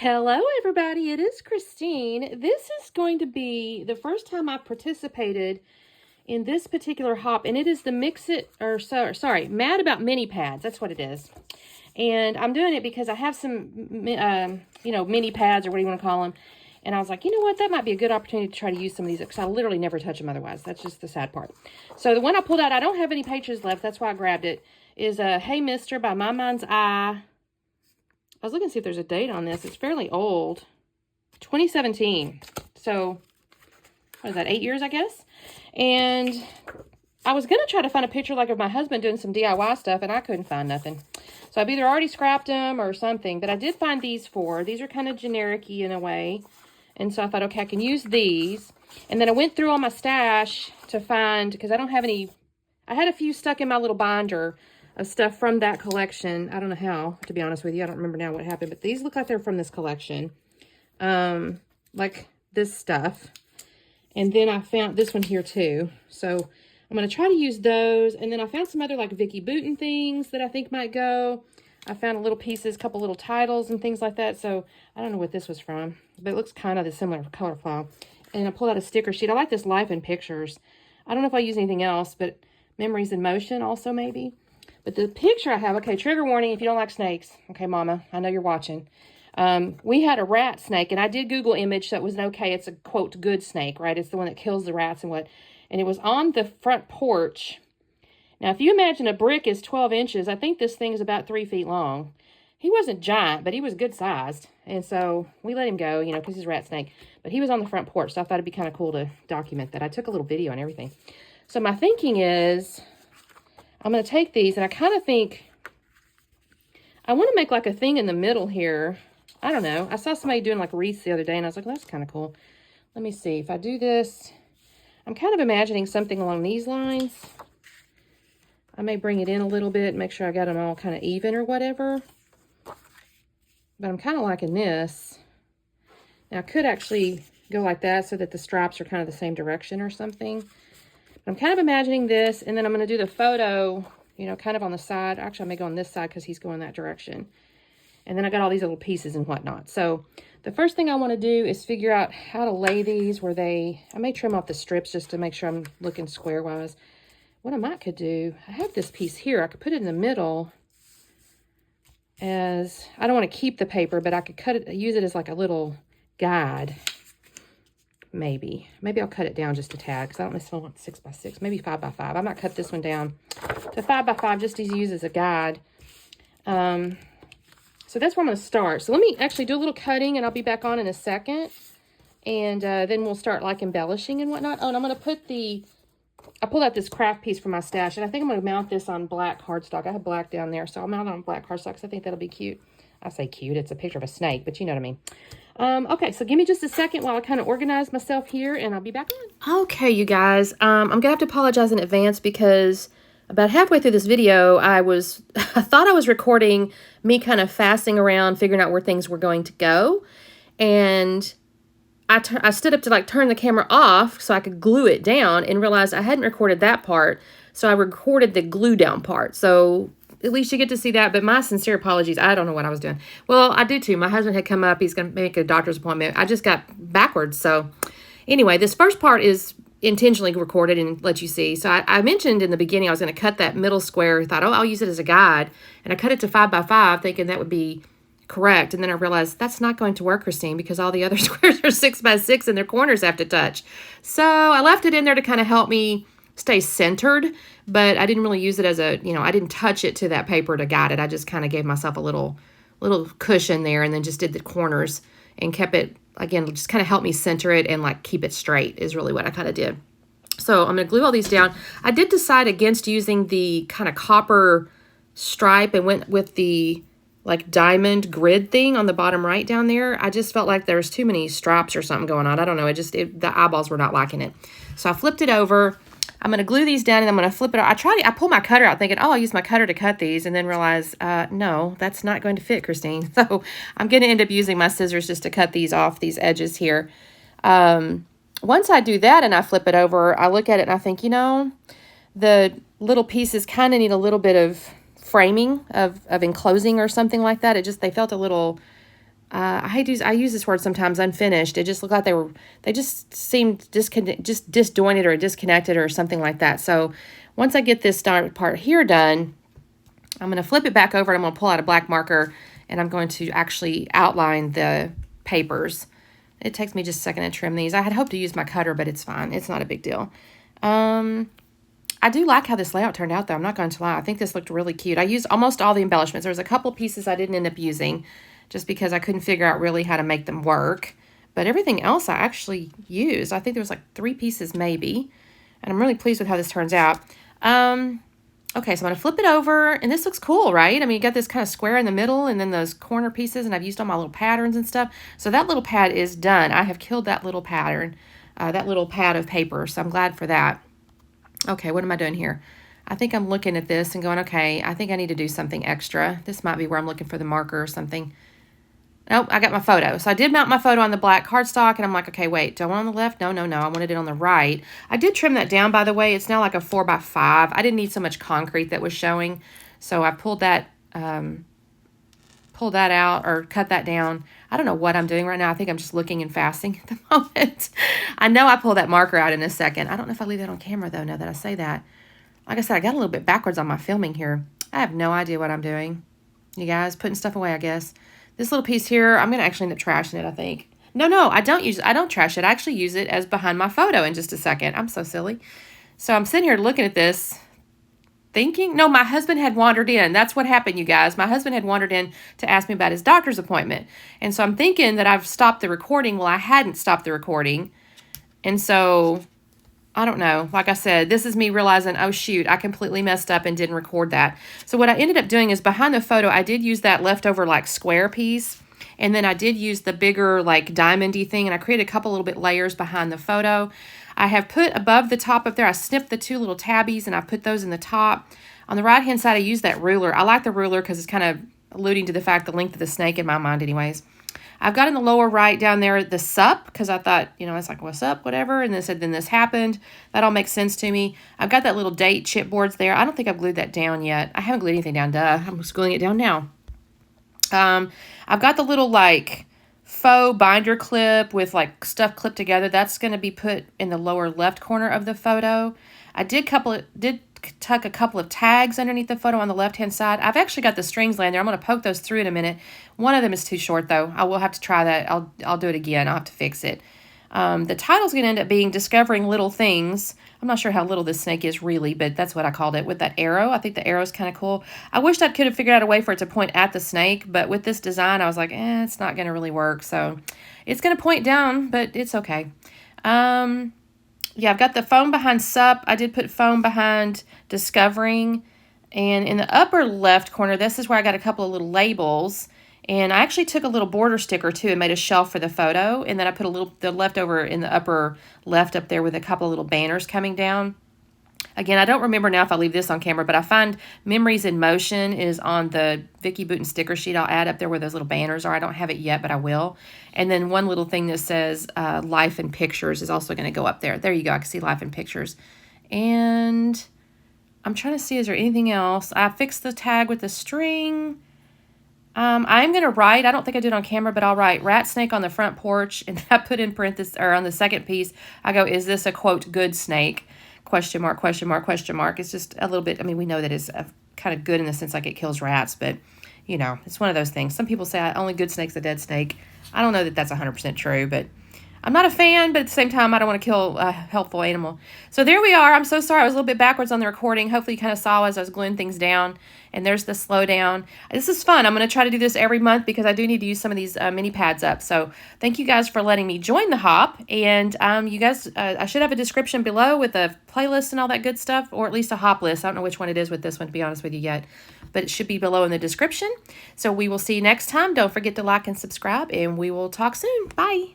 Hello, everybody. It is Christine. This is going to be the first time I've participated in this particular hop, and it is the Mad About Mini Pads. That's what it is. And I'm doing it because I have some, mini pads, or what do you want to call them. And I was like, you know what? That might be a good opportunity to try to use some of these, because I literally never touch them otherwise. That's just the sad part. So the one I pulled out, I don't have any pages left. That's why I grabbed it, is Hey Mister by My Mind's Eye. I was looking to see if there's a date on this. It's fairly old. 2017. So, what is that, 8 years, I guess? And I was going to try to find a picture like of my husband doing some DIY stuff, and I couldn't find nothing. So, I've either already scrapped them or something. But I did find these four. These are kind of generic-y in a way. And so, I thought, okay, I can use these. And then I went through all my stash to find, because I don't have any, I had a few stuck in my little binder of stuff from that collection. I don't know how, to be honest with you. I don't remember now what happened, but these look like they're from this collection. Like this stuff. And then I found this one here too. So I'm going to try to use those. And then I found some other like Vicky Boutin things that I think might go. I found little pieces, a couple little titles and things like that. So I don't know what this was from, but it looks kind of the similar color file. And I pulled out a sticker sheet. I like this Life in Pictures. I don't know if I use anything else, but Memories in Motion also maybe. But the picture I have, okay, trigger warning if you don't like snakes. Okay, Mama, I know you're watching. We had a rat snake, and I did Google image, so it was okay. It's a, quote, good snake, right? It's the one that kills the rats and what. And it was on the front porch. Now, if you imagine a brick is 12 inches, I think this thing's about 3 feet long. He wasn't giant, but he was good sized. And so we let him go, you know, because he's a rat snake. But he was on the front porch, so I thought it'd be kind of cool to document that. I took a little video and everything. So my thinking is, I'm going to take these, and I kind of think I want to make like a thing in the middle here. I don't know. I saw somebody doing like wreaths the other day, and I was like, well, that's kind of cool. Let me see. If I do this, I'm kind of imagining something along these lines. I may bring it in a little bit, make sure I got them all kind of even or whatever. But I'm kind of liking this. Now, I could actually go like that so that the stripes are kind of the same direction or something. I'm kind of imagining this, and then I'm going to do the photo, you know, kind of on the side. Actually, I may go on this side because he's going that direction. And then I got all these little pieces and whatnot. So the first thing I want to do is figure out how to lay these where they, I may trim off the strips just to make sure I'm looking square-wise. What I might could do, I have this piece here. I could put it in the middle as, I don't want to keep the paper, but I could cut it, use it as like a little guide. Maybe I'll cut it down just a tad because I don't necessarily want 6 by 6, maybe 5 by 5. I might cut this one down to 5 by 5 just to use as a guide. So that's where I'm going to start. So let me actually do a little cutting, and I'll be back on in a second. And then we'll start like embellishing and whatnot. Oh, and I'm going to put I pulled out this craft piece from my stash, and I think I'm going to mount this on black cardstock. I have black down there, so I'll mount it on black cardstock because I think that'll be cute. I say cute, it's a picture of a snake, but you know what I mean. Okay, so give me just a second while I kind of organize myself here, and I'll be back on. Okay, you guys, I'm going to have to apologize in advance because about halfway through this video, I thought I was recording me kind of fassing around, figuring out where things were going to go, and I stood up to like turn the camera off so I could glue it down and realized I hadn't recorded that part, so I recorded the glue down part. So at least you get to see that, but my sincere apologies. I don't know what I was doing. Well, I do too. My husband had come up. He's going to make a doctor's appointment. I just got backwards. So anyway, this first part is intentionally recorded and let you see. So I mentioned in the beginning I was going to cut that middle square. I thought, oh, I'll use it as a guide. And I cut it to 5 by 5 thinking that would be correct. And then I realized that's not going to work, Christine, because all the other squares are 6 by 6 and their corners have to touch. So I left it in there to kind of help me stay centered, but I didn't really use it as a, you know, I didn't touch it to that paper to guide it. I just kind of gave myself a little cushion there and then just did the corners and kept it, again, just kind of helped me center it and like keep it straight is really what I kind of did. So I'm going to glue all these down. I did decide against using the kind of copper stripe and went with the like diamond grid thing on the bottom right down there. I just felt like there was too many stripes or something going on. I don't know. The eyeballs were not liking it. So I flipped it over. I'm going to glue these down, and I'm going to flip it out. I pull my cutter out thinking, oh, I'll use my cutter to cut these, and then realize, no, that's not going to fit, Christine. So I'm going to end up using my scissors just to cut these off, these edges here. Once I do that and I flip it over, I look at it and I think, you know, the little pieces kind of need a little bit of framing of enclosing or something like that. They felt a little I hate to use, I use this word sometimes, unfinished. It just looked like they just seemed disjointed or disconnected or something like that. So once I get this part here done, I'm going to flip it back over and I'm going to pull out a black marker and I'm going to actually outline the papers. It takes me just a second to trim these. I had hoped to use my cutter, but it's fine. It's not a big deal. I do like how this layout turned out, though. I'm not going to lie. I think this looked really cute. I used almost all the embellishments. There was a couple pieces I didn't end up using just because I couldn't figure out really how to make them work. But everything else I actually used. I think there was like 3 pieces maybe. And I'm really pleased with how this turns out. Okay, so I'm going to flip it over. And this looks cool, right? I mean, you got this kind of square in the middle and then those corner pieces. And I've used all my little patterns and stuff. So that little pad is done. I have killed that little pattern, that little pad of paper. So I'm glad for that. Okay, what am I doing here? I think I'm looking at this and going, okay, I think I need to do something extra. This might be where I'm looking for the marker or something. Nope, I got my photo. So I did mount my photo on the black cardstock, and I'm like, okay, wait, do I want it on the left? No, no, no, I wanted it on the right. I did trim that down, by the way. It's now like a 4x5. I didn't need so much concrete that was showing, so I pulled that out or cut that down. I don't know what I'm doing right now. I think I'm just looking and fasting at the moment. I know I pull that marker out in a second. I don't know if I leave that on camera, though, now that I say that. Like I said, I got a little bit backwards on my filming here. I have no idea what I'm doing. You guys, putting stuff away, I guess. This little piece here, I'm going to actually end up trashing it, I think. No, I don't trash it. I actually use it as behind my photo in just a second. I'm so silly. So I'm sitting here looking at this, thinking, no, my husband had wandered in. That's what happened, you guys. My husband had wandered in to ask me about his doctor's appointment. And so I'm thinking that I've stopped the recording. Well, I hadn't stopped the recording. And so, I don't know. Like I said, this is me realizing, oh, shoot, I completely messed up and didn't record that. So what I ended up doing is behind the photo, I did use that leftover like square piece. And then I did use the bigger like diamond-y thing. And I created a couple little bit layers behind the photo. I have put above the top up there, I snipped the 2 little tabbies and I put those in the top. On the right-hand side, I used that ruler. I like the ruler because it's kind of alluding to the fact, the length of the snake in my mind anyways. I've got in the lower right down there the sup, because I thought, you know, it's like, what's up, whatever. And then said, then this happened. That all makes sense to me. I've got that little date chipboards there. I don't think I've glued that down yet. I haven't glued anything down, duh. I'm just gluing it down now. I've got the little, like, faux binder clip with, like, stuff clipped together. That's going to be put in the lower left corner of the photo. I did tuck a couple of tags underneath the photo on the left-hand side. I've actually got the strings laying there. I'm going to poke those through in a minute. One of them is too short, though. I will have to try that. I'll do it again. I'll have to fix it. The title's going to end up being Discovering Little Things. I'm not sure how little this snake is really, but that's what I called it with that arrow. I think the arrow is kind of cool. I wished I could have figured out a way for it to point at the snake, but with this design, I was like, it's not going to really work. So it's going to point down, but it's okay. Yeah, I've got the foam behind Sup. I did put foam behind Discovering. And in the upper left corner, this is where I got a couple of little labels. And I actually took a little border sticker, too, and made a shelf for the photo. And then I put the leftover in the upper left up there with a couple of little banners coming down. Again, I don't remember now if I leave this on camera, but I find Memories in Motion is on the Vicki Boutin sticker sheet. I'll add up there where those little banners are. I don't have it yet, but I will. And then one little thing that says Life in Pictures is also going to go up there. There you go. I can see Life in Pictures. And I'm trying to see, is there anything else? I fixed the tag with the string. I'm going to write, I don't think I did on camera, but I'll write rat snake on the front porch. And I put in parentheses, or on the second piece, I go, is this a, quote, good snake? Question mark, question mark, question mark. It's just a little bit, I mean, we know that it's kind of good in the sense like it kills rats, but, you know, it's one of those things. Some people say only good snake's a dead snake. I don't know that that's 100% true, but I'm not a fan, but at the same time, I don't want to kill a helpful animal. So there we are. I'm so sorry. I was a little bit backwards on the recording. Hopefully you kind of saw as I was gluing things down. And there's the slowdown. This is fun. I'm going to try to do this every month because I do need to use some of these mini pads up. So thank you guys for letting me join the hop. And you guys, I should have a description below with a playlist and all that good stuff, or at least a hop list. I don't know which one it is with this one, to be honest with you yet, but it should be below in the description. So we will see you next time. Don't forget to like and subscribe, and we will talk soon. Bye.